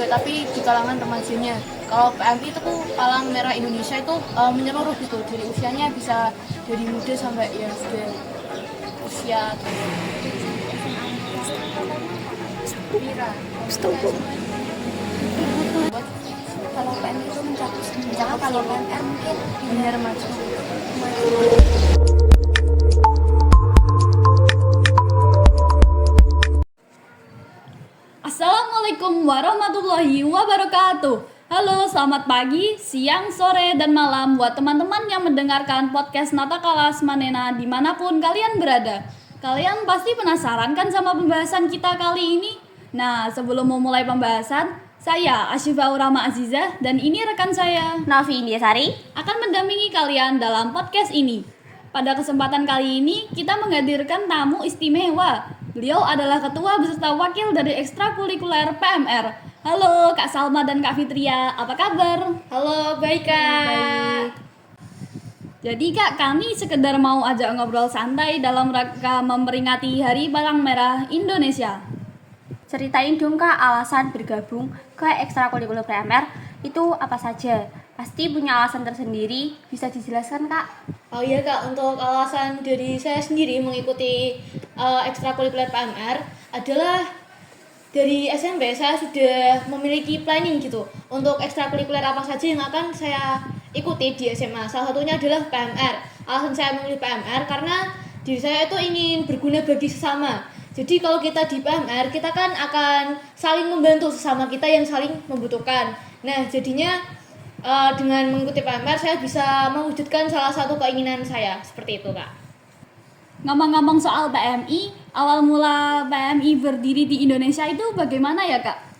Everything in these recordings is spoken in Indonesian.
cewek tapi di kalangan remajanya. Kalau PMI itu Palang Merah Indonesia itu menyeluruh gitu, dari usianya bisa dari muda sampai yang sudah usia Mira. Kalau PMI itu mencakup semua, kalau PMR mungkin Dunia remaja. Assalamualaikum warahmatullahi wabarakatuh. Halo, selamat pagi, siang, sore, dan malam buat teman-teman yang mendengarkan podcast Natakalas Manena dimanapun kalian berada. Kalian pasti penasaran kan sama pembahasan kita kali ini? Nah, sebelum memulai pembahasan, saya Asyifa Urama Azizah dan ini rekan saya Novi Indiasari akan mendampingi kalian dalam podcast ini. Pada kesempatan kali ini, kita menghadirkan tamu istimewa. Beliau adalah ketua beserta wakil dari ekstrakurikuler PMR. Halo Kak Salma dan Kak Fitria, apa kabar? Halo, baik Kak. Jadi Kak, kami sekedar mau ajak ngobrol santai dalam rangka memperingati Hari Palang Merah Indonesia. Ceritain dong Kak alasan bergabung ke ekstrakurikuler PMR itu apa saja? Pasti punya alasan tersendiri, bisa dijelaskan Kak? Oh iya Kak, untuk alasan dari saya sendiri mengikuti ekstrakurikuler PMR adalah dari SMP saya sudah memiliki planning gitu untuk ekstrakurikuler apa saja yang akan saya ikuti di SMA. Salah satunya adalah PMR. Alasan saya memilih PMR karena diri saya itu ingin berguna bagi sesama. Jadi kalau kita di PMR, kita kan akan saling membantu sesama kita yang saling membutuhkan. Nah, jadinya dengan mengikuti PMR saya bisa mewujudkan salah satu keinginan saya, seperti itu Kak. Ngomong-ngomong soal PMI, awal mula PMI berdiri di Indonesia itu bagaimana ya Kak?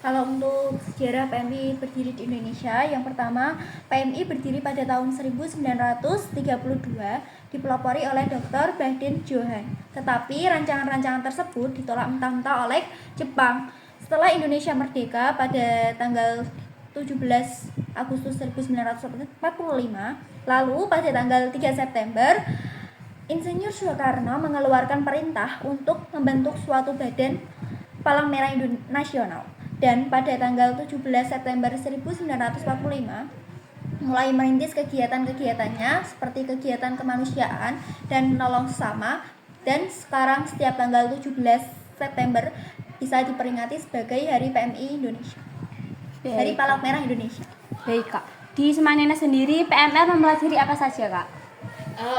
Kalau untuk sejarah PMI berdiri di Indonesia, yang pertama PMI berdiri pada tahun 1932, dipelopori oleh Dr. Baden Johann. Tetapi rancangan-rancangan tersebut ditolak mentah-mentah oleh Jepang. Setelah Indonesia merdeka pada tanggal 17 Agustus 1945, lalu pada tanggal 3 September Insinyur Soekarno mengeluarkan perintah untuk membentuk suatu badan Palang Merah Nasional. Dan pada tanggal 17 September 1945 mulai merintis kegiatan-kegiatannya seperti kegiatan kemanusiaan dan menolong sesama, dan sekarang setiap tanggal 17 September bisa diperingati sebagai Hari PMI Indonesia. Hari Palang Merah Indonesia. Baik Kak, di Semanena sendiri PMR mempelajari apa saja Kak?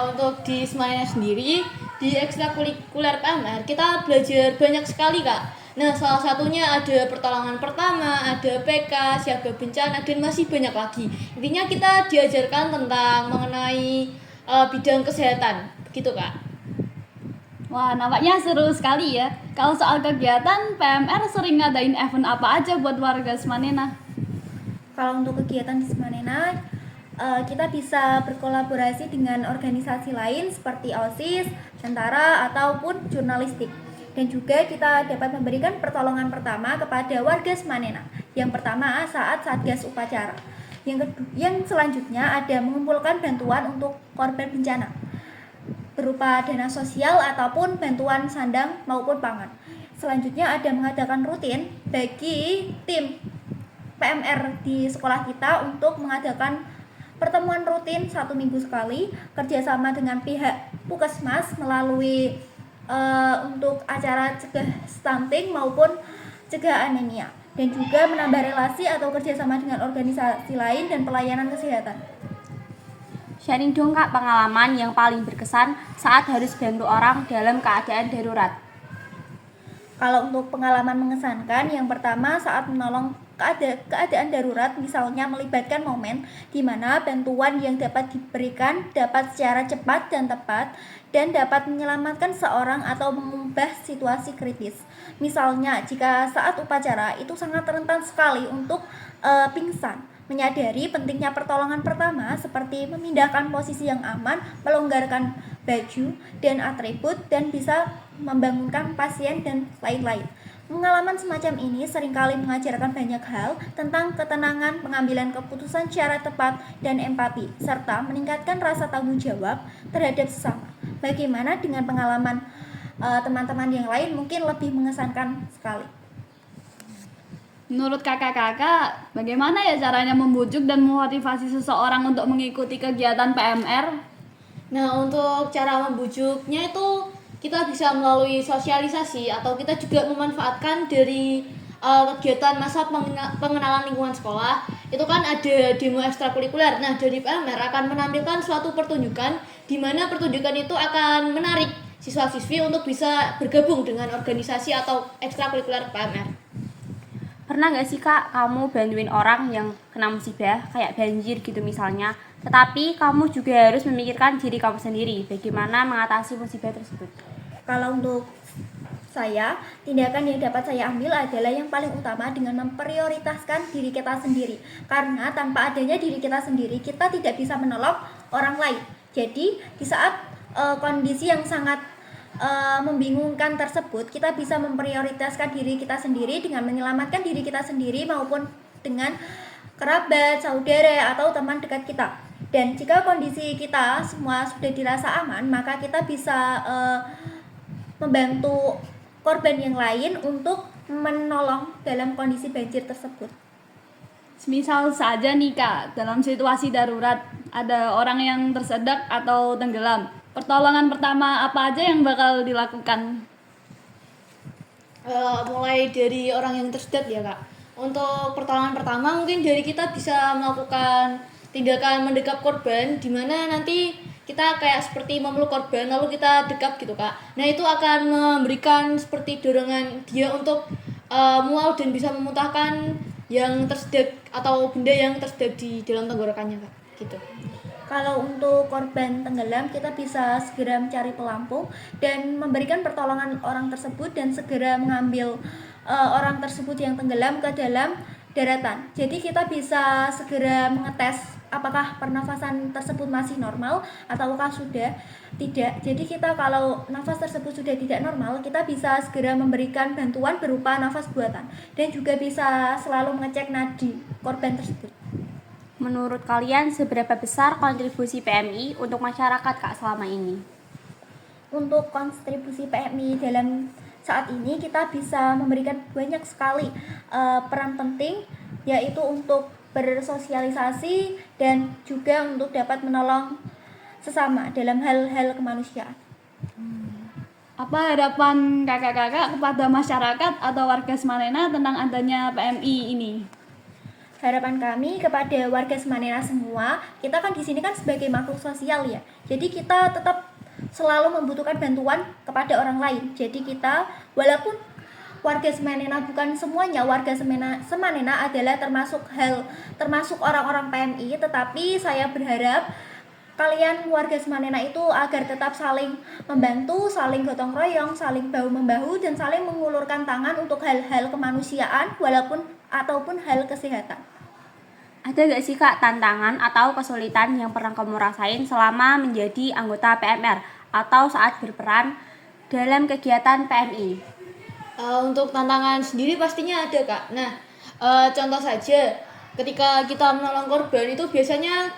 Untuk di Semanena sendiri, di ekstrakurikuler PMR kita belajar banyak sekali Kak. Nah, salah satunya ada pertolongan pertama, ada PK, siaga bencana, dan masih banyak lagi. Intinya kita diajarkan tentang mengenai bidang kesehatan, begitu Kak. Wah, nampaknya seru sekali ya. Kalau soal kegiatan, PMR sering ngadain event apa aja buat warga Semanena? Kalau untuk kegiatan di Semanena, kita bisa berkolaborasi dengan organisasi lain seperti OSIS, tentara, ataupun jurnalistik. Dan juga kita dapat memberikan pertolongan pertama kepada warga Semanena. Yang pertama saat Satgas Upacara. Yang selanjutnya ada mengumpulkan bantuan untuk korban bencana berupa dana sosial ataupun bantuan sandang maupun pangan. Selanjutnya ada mengadakan rutin bagi tim PMR di sekolah kita untuk mengadakan pertemuan rutin 1 minggu sekali kerjasama dengan pihak Puskesmas melalui untuk acara cegah stunting maupun cegah anemia, dan juga menambah relasi atau kerjasama dengan organisasi lain dan pelayanan kesehatan. Sharing dong Kak pengalaman yang paling berkesan saat harus bantu orang dalam keadaan darurat. Kalau untuk pengalaman mengesankan, yang pertama saat menolong keadaan darurat, misalnya melibatkan momen di mana bantuan yang dapat diberikan dapat secara cepat dan tepat dan dapat menyelamatkan seorang atau mengubah situasi kritis. Misalnya jika saat upacara itu sangat rentan sekali untuk pingsan. Menyadari pentingnya pertolongan pertama seperti memindahkan posisi yang aman, melonggarkan baju dan atribut, dan bisa membangunkan pasien dan lain-lain. Pengalaman semacam ini seringkali mengajarkan banyak hal tentang ketenangan, pengambilan keputusan secara tepat, dan empati, serta meningkatkan rasa tanggung jawab terhadap sesama. Bagaimana dengan pengalaman teman-teman yang lain? Mungkin lebih mengesankan sekali. Menurut kakak-kakak, bagaimana ya caranya membujuk dan memotivasi seseorang untuk mengikuti kegiatan PMR? Nah, untuk cara membujuknya itu kita bisa melalui sosialisasi atau kita juga memanfaatkan dari kegiatan masa pengenalan lingkungan sekolah. Itu kan ada demo ekstrakurikuler. Nah, dari PMR akan menampilkan suatu pertunjukan di mana pertunjukan itu akan menarik siswa-siswi untuk bisa bergabung dengan organisasi atau ekstrakurikuler PMR. Pernah nggak sih Kak kamu bantuin orang yang kena musibah kayak banjir gitu misalnya, tetapi kamu juga harus memikirkan diri kamu sendiri, bagaimana mengatasi musibah tersebut? Kalau untuk saya, tindakan yang dapat saya ambil adalah yang paling utama dengan memprioritaskan diri kita sendiri. Karena tanpa adanya diri kita sendiri, kita tidak bisa menolong orang lain. Jadi, di saat kondisi yang sangat membingungkan tersebut, kita bisa memprioritaskan diri kita sendiri dengan menyelamatkan diri kita sendiri maupun dengan kerabat, saudara, atau teman dekat kita. Dan jika kondisi kita semua sudah dirasa aman, maka kita bisa membantu korban yang lain untuk menolong dalam kondisi banjir tersebut. Misal saja nih Kak, dalam situasi darurat ada orang yang tersedak atau tenggelam. Pertolongan pertama apa aja yang bakal dilakukan? Mulai dari orang yang tersedak ya Kak. Untuk pertolongan pertama mungkin dari kita bisa melakukan tindakan mendekap korban, di mana nanti kita kayak seperti memeluk korban lalu kita dekap gitu Kak. Nah, itu akan memberikan seperti dorongan dia untuk mual dan bisa memuntahkan yang tersedak atau benda yang tersedak di dalam tenggorokannya Kak, gitu. Kalau untuk korban tenggelam, kita bisa segera mencari pelampung dan memberikan pertolongan orang tersebut dan segera mengambil orang tersebut yang tenggelam ke dalam daratan. Jadi kita bisa segera mengetes apakah pernafasan tersebut masih normal ataukah sudah tidak. Jadi kita kalau nafas tersebut sudah tidak normal, kita bisa segera memberikan bantuan berupa nafas buatan dan juga bisa selalu mengecek nadi korban tersebut. Menurut kalian seberapa besar kontribusi PMI untuk masyarakat Kak selama ini? Untuk kontribusi PMI dalam saat ini kita bisa memberikan banyak sekali peran penting, yaitu untuk bersosialisasi dan juga untuk dapat menolong sesama dalam hal-hal kemanusiaan. Apa harapan kakak-kakak kepada masyarakat atau warga Semanena tentang adanya PMI ini? Harapan kami kepada warga Semanena semua, kita kan di sini kan sebagai makhluk sosial ya. Jadi kita tetap selalu membutuhkan bantuan kepada orang lain. Jadi kita walaupun warga Semanena bukan semuanya warga Semanena adalah termasuk orang-orang PMI, tetapi saya berharap kalian warga Semanena itu agar tetap saling membantu, saling gotong royong, saling bahu membahu dan saling mengulurkan tangan untuk hal-hal kemanusiaan ataupun hal kesehatan. Ada gak sih Kak tantangan atau kesulitan yang pernah kamu rasain selama menjadi anggota PMR atau saat berperan dalam kegiatan PMI? Untuk tantangan sendiri pastinya ada Kak. Nah, contoh saja ketika kita menolong korban itu biasanya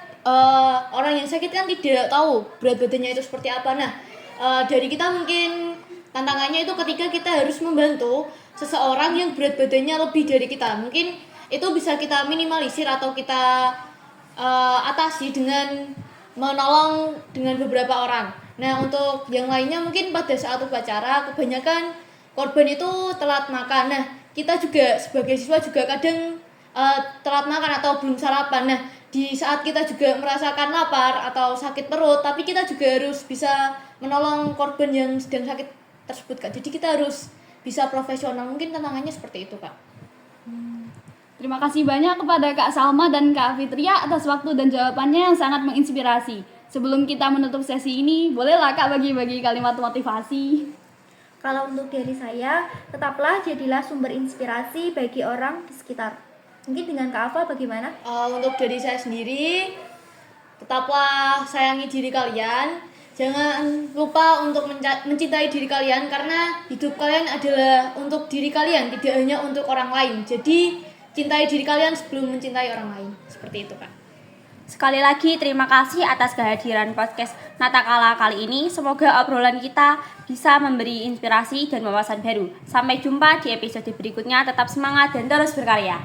orang yang sakit kan tidak tahu berat badannya itu seperti apa. Nah, dari kita mungkin tantangannya itu ketika kita harus membantu seseorang yang berat badannya lebih dari kita. Mungkin itu bisa kita minimalisir atau kita atasi dengan menolong dengan beberapa orang. Nah, untuk yang lainnya mungkin pada saat upacara kebanyakan korban itu telat makan. Nah, kita juga sebagai siswa juga kadang telat makan atau belum sarapan. Nah, di saat kita juga merasakan lapar atau sakit perut, tapi kita juga harus bisa menolong korban yang sedang sakit tersebut Kak. Jadi kita harus bisa profesional. Mungkin tantangannya seperti itu Kak. Terima kasih banyak kepada Kak Salma dan Kak Fitria atas waktu dan jawabannya yang sangat menginspirasi. Sebelum kita menutup sesi ini, bolehlah Kak bagi-bagi kalimat motivasi. Kalau untuk dari saya, tetaplah jadilah sumber inspirasi bagi orang di sekitar. Mungkin dengan Kak Alfa bagaimana? Untuk dari saya sendiri, tetaplah sayangi diri kalian. Jangan lupa untuk mencintai diri kalian karena hidup kalian adalah untuk diri kalian, tidak hanya untuk orang lain. Jadi cintai diri kalian sebelum mencintai orang lain. Seperti itu Kak. Sekali lagi terima kasih atas kehadiran podcast Natakala kali ini. Semoga obrolan kita bisa memberi inspirasi dan wawasan baru. Sampai jumpa di episode berikutnya. Tetap semangat dan terus berkarya.